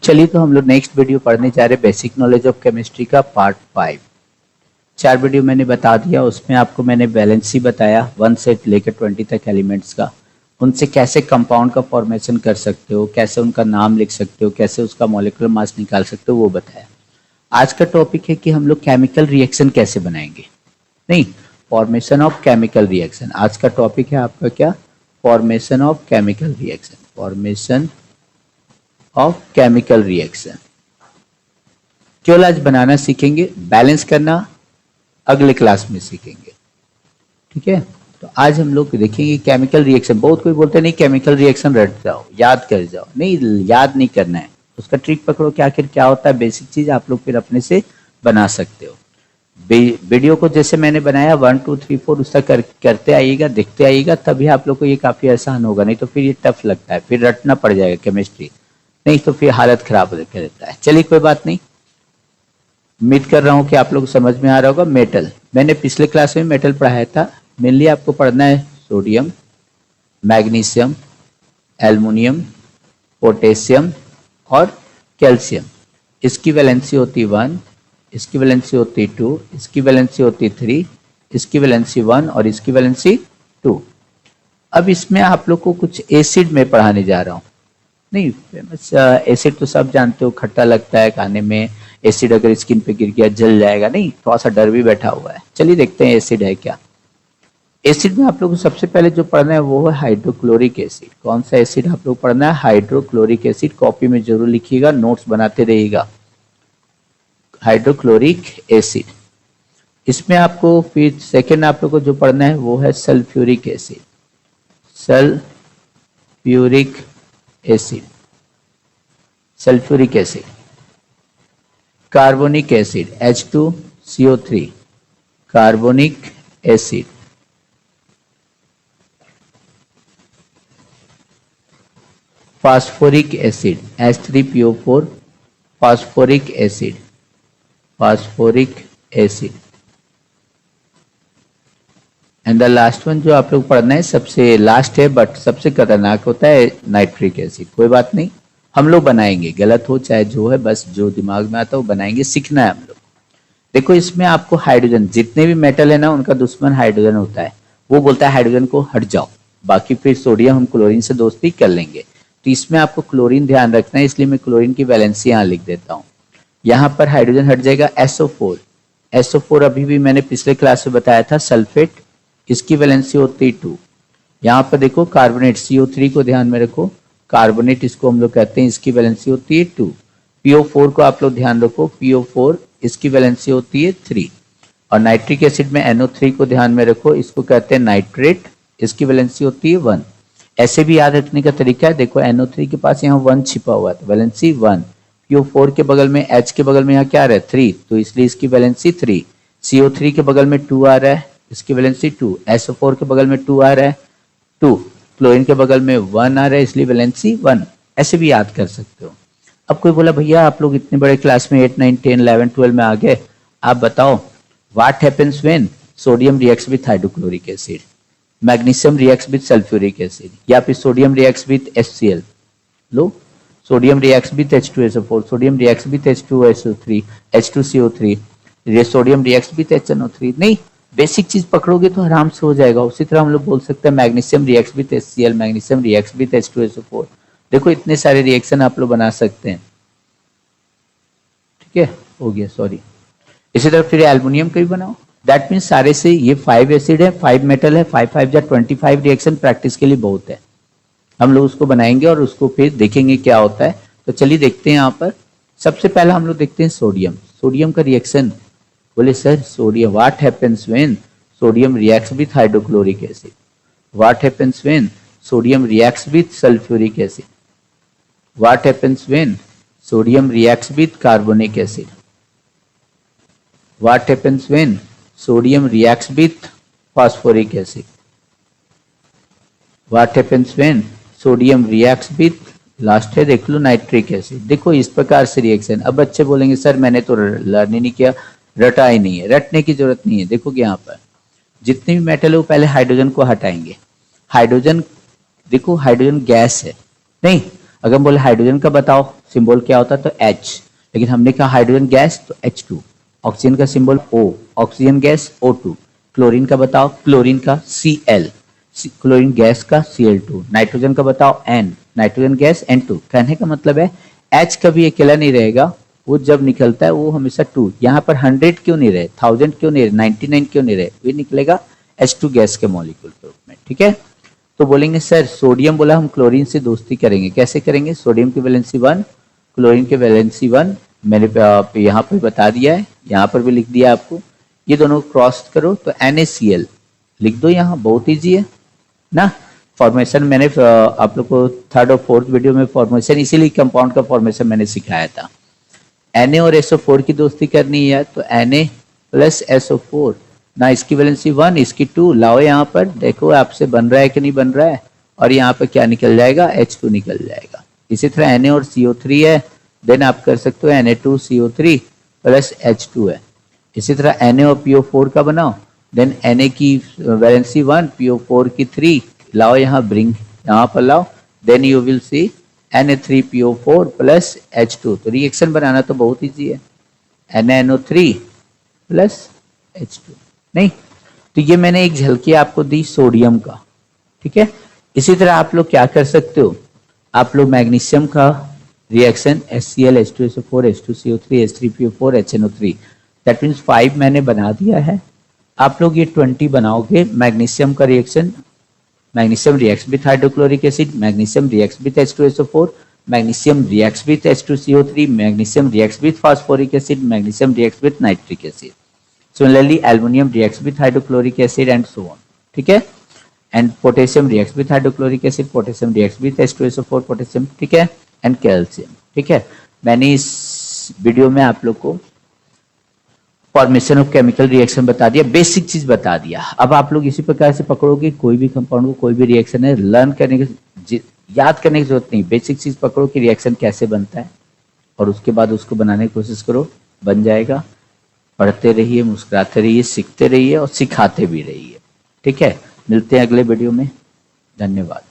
चलिए तो हम लोग नेक्स्ट वीडियो पढ़ने जा रहे हैं बेसिक नॉलेज ऑफ केमिस्ट्री का पार्ट 5। 4 वीडियो मैंने बता दिया, उसमें आपको मैंने वैलेंसी बताया 1 से लेकर 20 तक एलिमेंट्स का, उनसे कैसे कंपाउंड का फॉर्मेशन कर सकते हो, कैसे उनका नाम लिख सकते हो, कैसे उसका मॉलिक्यूलर मास निकाल सकते हो, वो बताया। आज का टॉपिक है कि हम लोग केमिकल रिएक्शन कैसे बनाएंगे, नहीं फॉर्मेशन ऑफ केमिकल रिएक्शन। आज का टॉपिक है आपका क्या, formation of chemical reaction, formation of chemical reaction. केवल आज बनाना सीखेंगे, बैलेंस करना अगले क्लास में सीखेंगे, ठीक है। तो आज हम लोग देखेंगे केमिकल रिएक्शन। बहुत कोई बोलते नहीं केमिकल रिएक्शन रट जाओ, याद कर जाओ, नहीं याद नहीं करना है, उसका ट्रिक पकड़ो कि आखिर क्या होता है, बेसिक चीज आप लोग फिर अपने से बना सकते हो। वीडियो को जैसे मैंने बनाया 1 2 3 4 उसका करते आइएगा, देखते आइएगा, तभी आप लोग को ये काफी आसान होगा, नहीं तो फिर ये टफ लगता है, फिर रटना पड़ जाएगा केमिस्ट्री, नहीं तो फिर हालत खराब हो रहता है। चलिए कोई बात नहीं, उम्मीद कर रहा हूं कि आप लोग समझ में आ रहा होगा। मेटल, मैंने पिछले क्लास में मेटल पढ़ाया था। मेनली आपको पढ़ना है सोडियम, मैग्नीशियम, एल्युमिनियम, पोटेशियम और कैल्शियम। इसकी वैलेंसी होती 1, इसकी वैलेंसी होती 2, इसकी वैलेंसी होती 3, इसकी वैलेंसी 1 और इसकी वैलेंसी 2। अब इसमें आप लोग को कुछ एसिड में पढ़ाने जा रहा हूं। नहीं फेमस एसिड तो सब जानते हो, खट्टा लगता है खाने में, एसिड अगर स्किन पे गिर गया जल जाएगा, नहीं थोड़ा सा डर भी बैठा हुआ है। चलिए देखते हैं एसिड है क्या। एसिड में आप लोग को सबसे पहले जो पढ़ना है वो है हाइड्रोक्लोरिक एसिड। कौन सा एसिड आप लोग पढ़ना है, हाइड्रोक्लोरिक एसिड। कॉपी में जरूर लिखिएगा, नोट्स बनाते रहिएगा। हाइड्रोक्लोरिक एसिड, इसमें आपको फिर सेकेंड आप लोग को जो पढ़ना है वो है sulphuric acid. Sulphuric acid, sulphuric acid. Carbonic acid H2CO3, carbonic acid. Phosphoric acid H3PO4, phosphoric acid, phosphoric acid. And the last one जो आप लोग पढ़ना है, सबसे लास्ट है बट सबसे खतरनाक होता है, नाइट्रिक एसिड। कोई बात नहीं, हम लोग बनाएंगे, गलत हो चाहे जो है, बस जो दिमाग में आता है वो बनाएंगे, सीखना है हम लोग। देखो इसमें आपको हाइड्रोजन, जितने भी मेटल है ना उनका दुश्मन हाइड्रोजन होता है, वो बोलता है हाइड्रोजन को हट जाओ, बाकी फिर सोडियम हम क्लोरीन से दोस्ती कर लेंगे। तो इसमें आपको क्लोरीन ध्यान रखना है, इसलिए मैं क्लोरीन की वैलेंसी यहाँ लिख देता हूँ। यहाँ पर हाइड्रोजन हट जाएगा, SO4। SO4 अभी भी मैंने पिछले क्लास में बताया था, सल्फेट, इसकी वैलेंसी होती है 2। यहाँ पर देखो कार्बोनेट CO3 को ध्यान में रखो, कार्बोनेट इसको हम लोग कहते हैं, इसकी वैलेंसी होती है 2। PO4 को आप लोग ध्यान रखो, PO4 इसकी वैलेंसी होती है 3। और नाइट्रिक एसिड में NO3 को ध्यान में रखो, इसको कहते हैं नाइट्रेट, इसकी वैलेंसी होती है 1। ऐसे भी याद रखने का तरीका है, देखो NO3 के पास यहाँ 1 छिपा हुआ है तो वैलेंसी 1। PO4 के बगल में H के बगल में यहाँ क्या आ रहा है 3, तो इसलिए इसकी वैलेंसी 3। CO3 के बगल में 2 आ रहा है, इसकी वैलेंसी 2। SO4 के बगल में 2 आ रहा है 2, क्लोरीन के बगल में 1 आ रहा है, इसलिए वैलेंसी 1। ऐसे भी याद कर सकते हो। अब कोई बोला भैया आप लोग इतने बड़े क्लास में 8 9 10 11 12 में आ गए, आप बताओ what happens when sodium reacts with hydrochloric acid, magnesium reacts with sulphuric acid, या फिर sodium reacts with HCl। Low, sodium reacts with H2SO4, sodium reacts with H2SO3, H2CO3, sodium reacts with HNO3। नहीं, basic चीज पकड़ोगे तो आराम से हो जाएगा। उसी तरह हम लोग बोल सकते हैं magnesium reacts with HCl, magnesium reacts with H2SO4। देखो इतने सारे रिएक्शन आप लोग बना सकते हैं, ठीक है, हो गया, सॉरी। इसी तरह फिर एल्युमिनियम का भी बनाओ, दैट मीन्स सारे से ये 5 एसिड है, 5 मेटल है, 5 5 जा 25 रिएक्शन प्रैक्टिस के लिए बहुत है। हम लोग उसको बनाएंगे और उसको फिर देखेंगे क्या होता है। तो चलिए देखते हैं। यहाँ पर सबसे पहला हम लोग देखते हैं सोडियम। सोडियम का रिएक्शन, बोले sir sodium what happens when sodium reacts with hydrochloric acid, what happens when sodium reacts with sulphuric acid, what happens when sodium reacts with carbonic acid, what happens when sodium reacts with phosphoric acid, what happens when sodium reacts with, last है देख लो, nitric acid. देखो इस प्रकार से reaction. अब बच्चे बोलेंगे sir मैंने तो लर्न ही नहीं किया, रटा ही नहीं है। रटने की जरूरत नहीं है। देखोगे यहाँ पर जितने भी मेटल है वो पहले हाइड्रोजन को हटाएंगे। हाइड्रोजन, देखो हाइड्रोजन गैस है, नहीं अगर बोले हाइड्रोजन का बताओ सिंबल क्या होता है, तो H, लेकिन हमने कहा हाइड्रोजन गैस तो H2, ऑक्सीजन का symbol O, oxygen gas O2, chlorine का बताओ, क्लोरीन का Cl, क्लोरीन गैस का Cl2, नाइट्रोजन का बताओ N, नाइट्रोजन गैस N2। कहने का मतलब है H कभी अकेला नहीं रहेगा, वो जब निकलता है वो हमेशा 2, यहाँ पर 100 क्यों नहीं रहे, 1000 क्यों नहीं रहे, 99 क्यों नहीं रहे, वो निकलेगा H2 गैस के मॉलिक्यूल के रूप में। ठीक है, तो बोलेंगे सर सोडियम बोला हम क्लोरीन से दोस्ती करेंगे, कैसे करेंगे, सोडियम की वैलेंसी 1, क्लोरीन की वैलेंसी 1, मैंने यहाँ पर बता दिया है, यहाँ पर भी लिख दिया आपको, ये दोनों क्रॉस करो तो NaCl लिख दो, यहाँ बहुत ईजी है ना। फॉर्मेशन मैंने आप लोग को थर्ड और फोर्थ वीडियो में फॉर्मेशन, इसीलिए कंपाउंड का फॉर्मेशन मैंने सिखाया था। Na और SO4 की दोस्ती करनी है तो Na प्लस SO4, ना इसकी वैलेंसी 1 इसकी 2, लाओ यहाँ पर देखो आपसे बन रहा है कि नहीं बन रहा है, और यहाँ पर क्या निकल जाएगा, H2 निकल जाएगा। इसी तरह Na और CO3 है, देन आप कर सकते हो Na2CO3 प्लस H2 है। इसी तरह Na और PO4 का बनाओ, देन Na की वैलेंसी 1, PO4 की 3, लाओ यहाँ ब्रिंग यहाँ पर लाओ, then you will see Na3PO4 plus H2। तो रिएक्शन बनाना तो बहुत ईजी है, NaNO3 प्लस H2 नहीं। तो ये मैंने एक झलकी आपको दी सोडियम का, ठीक है। इसी तरह आप लोग क्या कर सकते हो, आप लोग मैग्नीशियम का reaction HCl H2SO4 H2CO3 H3PO4 HNO3, that means 5 मैंने बना दिया है। आप लोग ये 20 बनाओगे। मैग्नीशियम का reaction, magnesium reacts with hydrochloric acid, magnesium reacts with H2SO4, magnesium reacts with H2CO3, magnesium reacts with phosphoric acid, magnesium reacts with nitric acid. Similarly, aluminum reacts with hydrochloric acid and so on. ठीक है, and potassium reacts with hydrochloric acid, potassium reacts with H2SO4 potassium, ठीक है, and calcium। ठीक है, मैंने इस video में आप लोग को फॉर्मेशन ऑफ केमिकल रिएक्शन बता दिया, बेसिक चीज बता दिया। अब आप लोग इसी प्रकार से पकड़ोगे, कोई भी कंपाउंड को, कोई भी रिएक्शन है, लर्न करने की, याद करने की जरूरत नहीं, बेसिक चीज पकड़ो कि रिएक्शन कैसे बनता है, और उसके बाद उसको बनाने की कोशिश करो, बन जाएगा। पढ़ते रहिए, मुस्कुराते रहिए, सीखते रहिए और सिखाते भी रहिए। ठीक है, मिलते हैं अगले वीडियो में। धन्यवाद।